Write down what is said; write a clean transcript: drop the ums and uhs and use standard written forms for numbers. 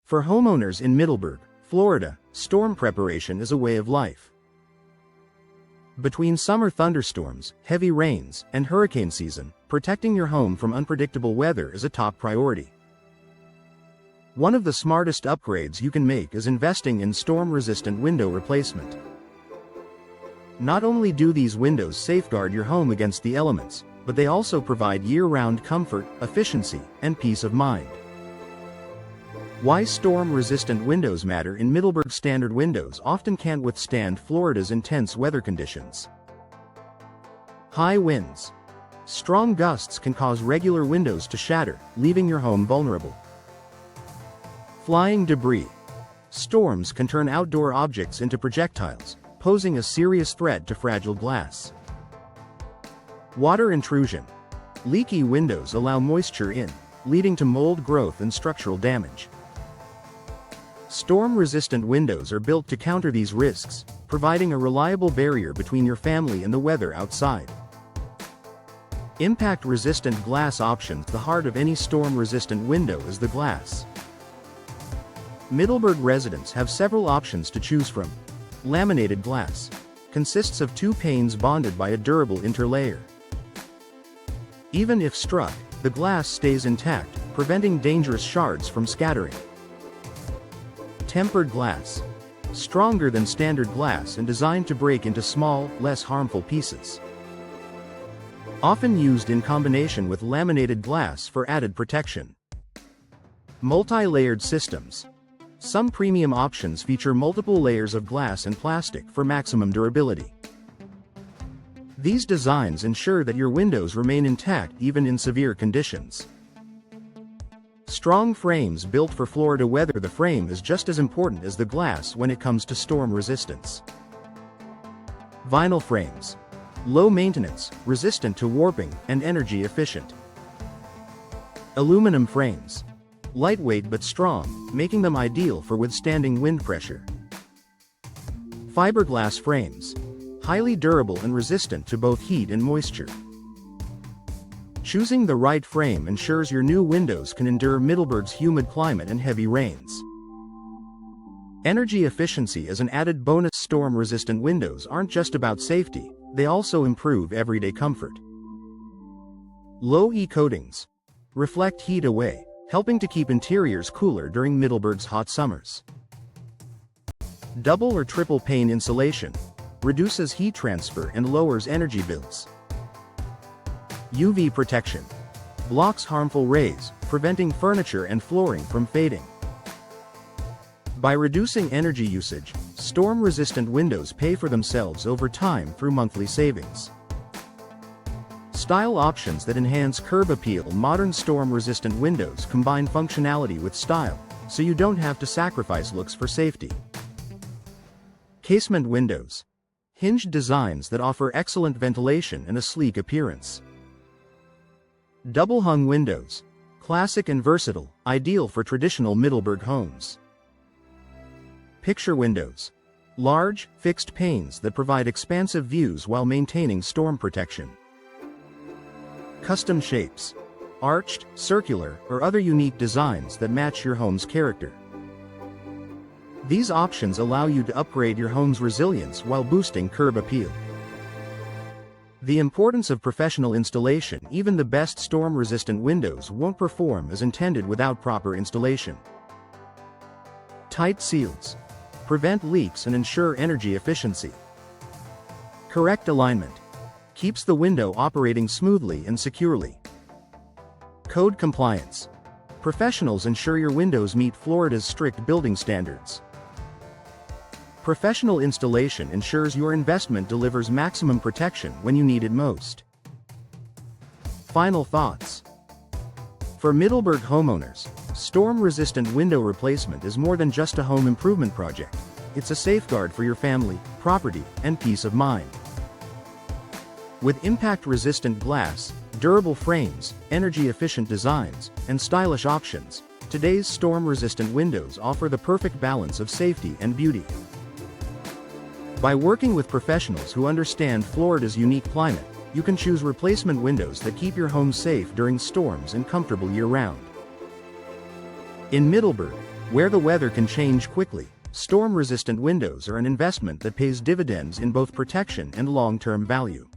For homeowners in Middleburg, Florida, storm preparation is a way of life. Between summer thunderstorms, heavy rains, and hurricane season, protecting your home from unpredictable weather is a top priority. One of the smartest upgrades you can make is investing in storm-resistant window replacement. Not only do these windows safeguard your home against the elements, but they also provide year-round comfort, efficiency, and peace of mind. Why storm-resistant windows matter in Middleburg. Standard windows often can't withstand Florida's intense weather conditions. High winds. Strong gusts can cause regular windows to shatter, leaving your home vulnerable. Flying debris. Storms can turn outdoor objects into projectiles, posing a serious threat to fragile glass. Water intrusion. Leaky windows allow moisture in, leading to mold growth and structural damage. Storm-resistant windows are built to counter these risks, providing a reliable barrier between your family and the weather outside. Impact-resistant glass options. The heart of any storm-resistant window is the glass. Middleburg residents have several options to choose from. Laminated glass consists of two panes bonded by a durable interlayer. Even if struck, the glass stays intact, preventing dangerous shards from scattering. Tempered glass. Stronger than standard glass and designed to break into small, less harmful pieces. Often used in combination with laminated glass for added protection. Multi-layered systems. Some premium options feature multiple layers of glass and plastic for maximum durability. These designs ensure that your windows remain intact even in severe conditions. Strong frames built for Florida weather. The frame is just as important as the glass when it comes to storm resistance. Vinyl frames. Low maintenance, resistant to warping, and energy efficient. Aluminum frames. Lightweight but strong, making them ideal for withstanding wind pressure. Fiberglass frames. Highly durable and resistant to both heat and moisture. Choosing the right frame ensures your new windows can endure Middleburg's humid climate and heavy rains. Energy efficiency is an added bonus. Storm-resistant windows aren't just about safety, they also improve everyday comfort. Low-E coatings reflect heat away, helping to keep interiors cooler during Middleburg's hot summers. Double or triple pane insulation reduces heat transfer and lowers energy bills. UV protection blocks harmful rays, preventing furniture and flooring from fading. By reducing energy usage, storm-resistant windows pay for themselves over time through monthly savings. Style options that enhance curb appeal. Modern storm-resistant windows combine functionality with style, so you don't have to sacrifice looks for safety. Casement windows. Hinged designs that offer excellent ventilation and a sleek appearance. Double-hung windows. Classic and versatile, ideal for traditional Middleburg homes. Picture windows. Large, fixed panes that provide expansive views while maintaining storm protection. Custom shapes. Arched, circular, or other unique designs that match your home's character. These options allow you to upgrade your home's resilience while boosting curb appeal. The importance of professional installation. Even the best storm-resistant windows won't perform as intended without proper installation. Tight seals prevent leaks and ensure energy efficiency. Correct alignment keeps the window operating smoothly and securely. Code compliance. Professionals ensure your windows meet Florida's strict building standards. Professional installation ensures your investment delivers maximum protection when you need it most. Final thoughts. For Middleburg homeowners, storm-resistant window replacement is more than just a home improvement project. It's a safeguard for your family, property, and peace of mind. With impact-resistant glass, durable frames, energy-efficient designs, and stylish options, today's storm-resistant windows offer the perfect balance of safety and beauty. By working with professionals who understand Florida's unique climate, you can choose replacement windows that keep your home safe during storms and comfortable year-round. In Middleburg, Where the weather can change quickly, storm-resistant windows are an investment that pays dividends in both protection and long-term value.